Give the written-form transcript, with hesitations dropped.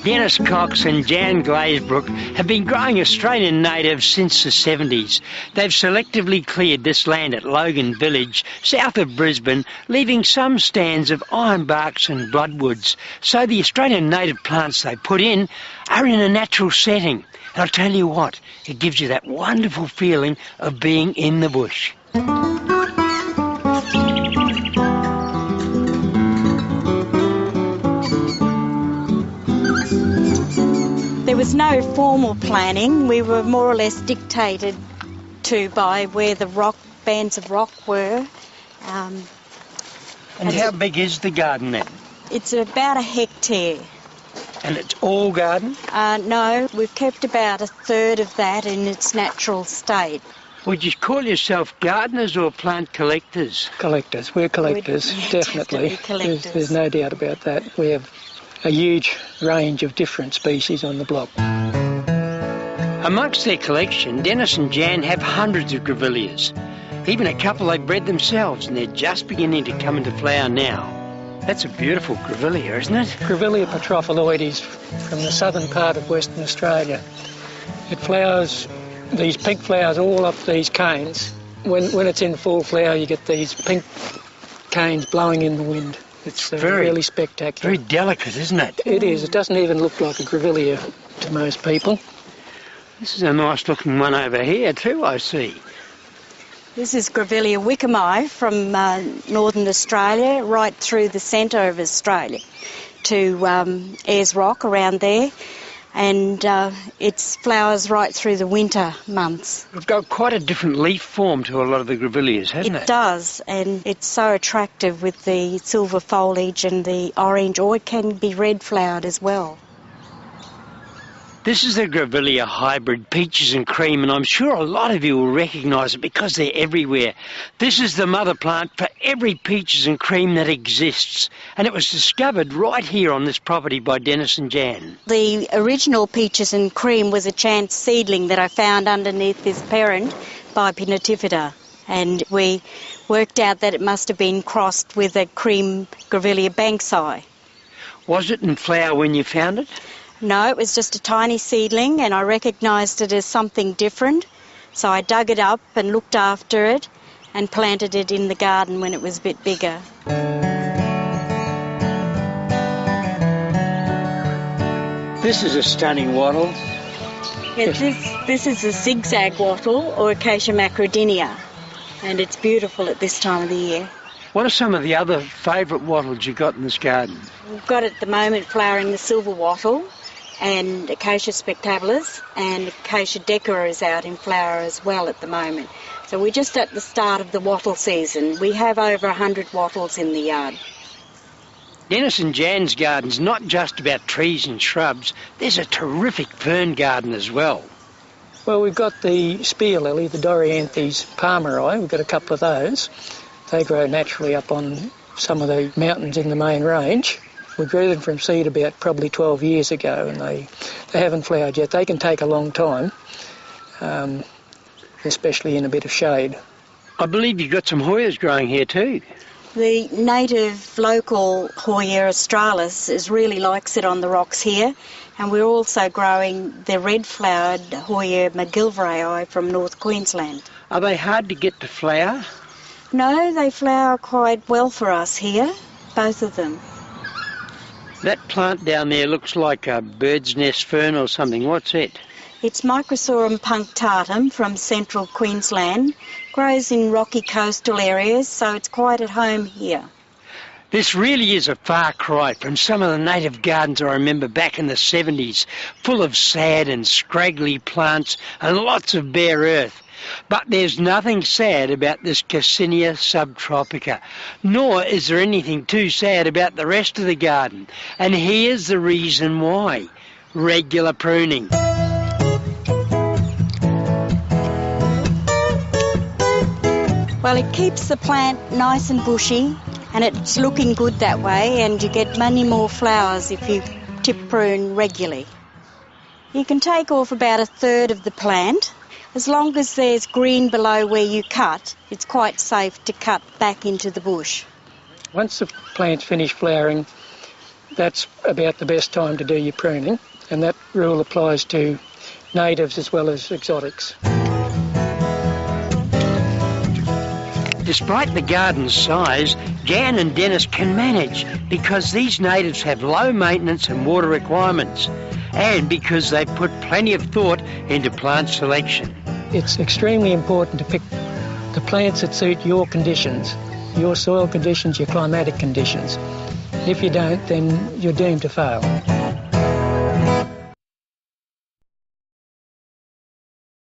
Dennis Cox and Jan Glazebrook have been growing Australian natives since the 70s. They've selectively cleared this land at Logan Village, south of Brisbane, leaving some stands of ironbarks and bloodwoods. So the Australian native plants they put in are in a natural setting. And I'll tell you what, it gives you that wonderful feeling of being in the bush. There was no formal planning. We were more or less dictated to by where the bands of rock were. And how big is the garden then? It's about a hectare. And it's all garden? No, we've kept about a third of that in its natural state. Would you call yourself gardeners or plant collectors? Collectors. We're collectors, definitely. Collectors. There's no doubt about that. We have a huge range of different species on the block. Amongst their collection, Dennis and Jan have hundreds of grevilleas. Even a couple they bred themselves, and they're just beginning to come into flower now. That's a beautiful grevillea, isn't it? Grevillea petrophyloides from the southern part of Western Australia. It flowers, these pink flowers all up these canes. When it's in full flower, you get these pink canes blowing in the wind. It's really spectacular. Very delicate, isn't it? It is. It doesn't even look like a grevillea to most people. This is a nice looking one over here too, I see. This is Grevillea wickemi from northern Australia, right through the centre of Australia to Ayers Rock around there. And it flowers right through the winter months. It's got quite a different leaf form to a lot of the grevilleas, hasn't it? It does, and it's so attractive with the silver foliage and the orange, or it can be red flowered as well. This is the Grevillea hybrid, Peaches and Cream, and I'm sure a lot of you will recognise it because they're everywhere. This is the mother plant for every Peaches and Cream that exists, and it was discovered right here on this property by Dennis and Jan. The original Peaches and Cream was a chance seedling that I found underneath this parent by Pinnatifida, and we worked out that it must have been crossed with a cream Grevillea banksii. Was it in flower when you found it? No, it was just a tiny seedling, and I recognised it as something different. So I dug it up and looked after it and planted it in the garden when it was a bit bigger. This is a stunning wattle. Yeah, this is a zigzag wattle, or Acacia macrodinia, and it's beautiful at this time of the year. What are some of the other favourite wattles you've got in this garden? We've got at the moment flowering the silver wattle, and Acacia spectabular, and Acacia decora is out in flower as well at the moment. So we're just at the start of the wattle season. We have over 100 wattles in the yard. Dennis and Jan's garden's not just about trees and shrubs. There's a terrific fern garden as well. Well, we've got the spear lily, the Dorianthes palmeri. We've got a couple of those. They grow naturally up on some of the mountains in the main range. We grew them from seed about probably 12 years ago, and they haven't flowered yet. They can take a long time, especially in a bit of shade. I believe you've got some Hoyas growing here too. The native local Hoya australis really likes it on the rocks here, and we're also growing the red-flowered Hoya McGillivray from North Queensland. Are they hard to get to flower? No, they flower quite well for us here, both of them. That plant down there looks like a bird's nest fern or something. What's it? It's Microsorum punctatum from central Queensland. Grows in rocky coastal areas, so it's quite at home here. This really is a far cry from some of the native gardens I remember back in the 70s, full of sad and scraggly plants and lots of bare earth. But there's nothing sad about this Cassinia subtropica, nor is there anything too sad about the rest of the garden. And here's the reason why. Regular pruning. Well, it keeps the plant nice and bushy, and it's looking good that way, and you get many more flowers if you tip prune regularly. You can take off about a third of the plant. As long as there's green below where you cut, it's quite safe to cut back into the bush. Once the plant's finished flowering, that's about the best time to do your pruning, and that rule applies to natives as well as exotics. Despite the garden's size, Jan and Dennis can manage because these natives have low maintenance and water requirements, and because they put plenty of thought into plant selection. It's extremely important to pick the plants that suit your conditions, your soil conditions, your climatic conditions. If you don't, then you're doomed to fail.